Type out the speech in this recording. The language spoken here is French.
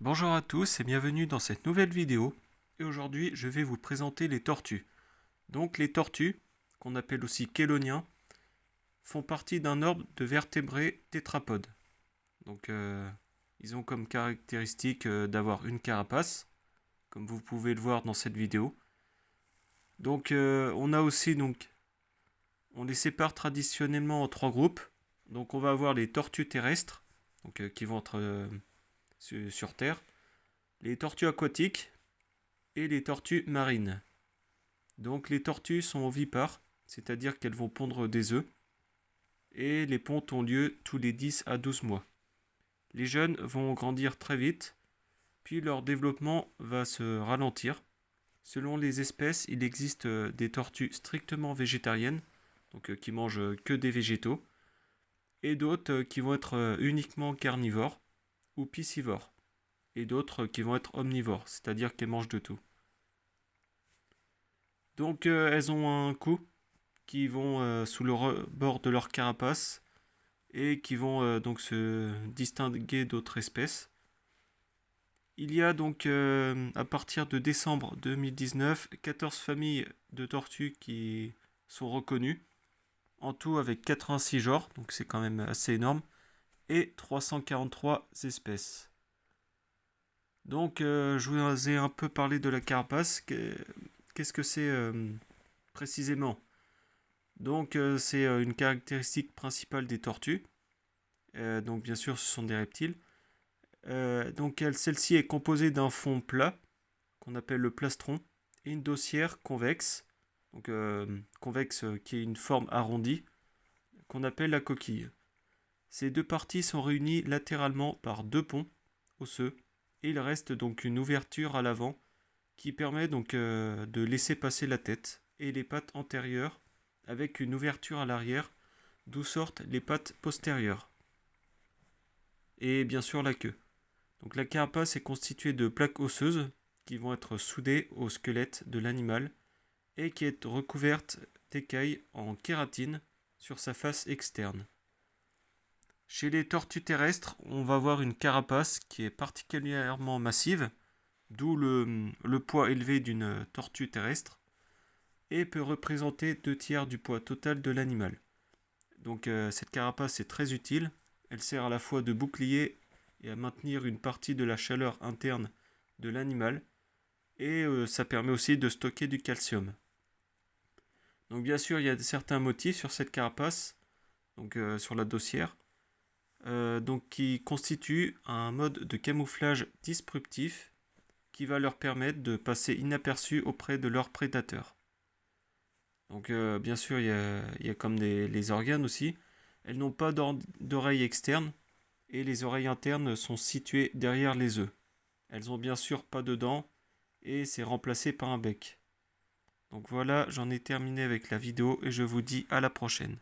Bonjour à tous et bienvenue dans cette nouvelle vidéo. Et aujourd'hui, je vais vous présenter les tortues. Donc les tortues, qu'on appelle aussi chéloniens, font partie d'un ordre de vertébrés tétrapodes. Donc ils ont comme caractéristique d'avoir une carapace, comme vous pouvez le voir dans cette vidéo. Donc on a aussi on les sépare traditionnellement en trois groupes. Donc on va avoir les tortues terrestres, qui vont être sur Terre, les tortues aquatiques et les tortues marines. Donc les tortues sont ovipares, c'est-à-dire qu'elles vont pondre des œufs, et les pontes ont lieu tous les 10 à 12 mois. Les jeunes vont grandir très vite, puis leur développement va se ralentir. Selon les espèces, il existe des tortues strictement végétariennes, qui mangent que des végétaux, et d'autres qui vont être uniquement carnivores ou piscivores, et d'autres qui vont être omnivores, c'est-à-dire qu'elles mangent de tout. Donc elles ont un cou qui vont sous le bord de leur carapace et qui vont donc se distinguer d'autres espèces. Il y a donc à partir de décembre 2019 14 familles de tortues qui sont reconnues, en tout avec 86 genres, donc c'est quand même assez énorme, et 343 espèces. Donc je vous ai un peu parlé de la carapace. Qu'est-ce que c'est précisément? Donc c'est une caractéristique principale des tortues. Donc bien sûr ce sont des reptiles. Donc celle-ci est composée d'un fond plat qu'on appelle le plastron et une dossière convexe. Donc convexe qui est une forme arrondie qu'on appelle la coquille. Ces deux parties sont réunies latéralement par deux ponts osseux et il reste donc une ouverture à l'avant qui permet donc de laisser passer la tête et les pattes antérieures avec une ouverture à l'arrière d'où sortent les pattes postérieures et bien sûr la queue. Donc la carapace est constituée de plaques osseuses qui vont être soudées au squelette de l'animal et qui est recouverte d'écailles en kératine sur sa face externe. Chez les tortues terrestres, on va avoir une carapace qui est particulièrement massive, d'où le poids élevé d'une tortue terrestre, et peut représenter 2 tiers du poids total de l'animal. Donc cette carapace est très utile, elle sert à la fois de bouclier et à maintenir une partie de la chaleur interne de l'animal, et ça permet aussi de stocker du calcium. Donc bien sûr, il y a certains motifs sur cette carapace, donc sur la dossière, donc qui constituent un mode de camouflage disruptif qui va leur permettre de passer inaperçus auprès de leurs prédateurs. Donc bien sûr, il y a comme les organes aussi. Elles n'ont pas d'oreilles externes et les oreilles internes sont situées derrière les œufs. Elles ont bien sûr pas de dents et c'est remplacé par un bec. Donc voilà, j'en ai terminé avec la vidéo et je vous dis à la prochaine.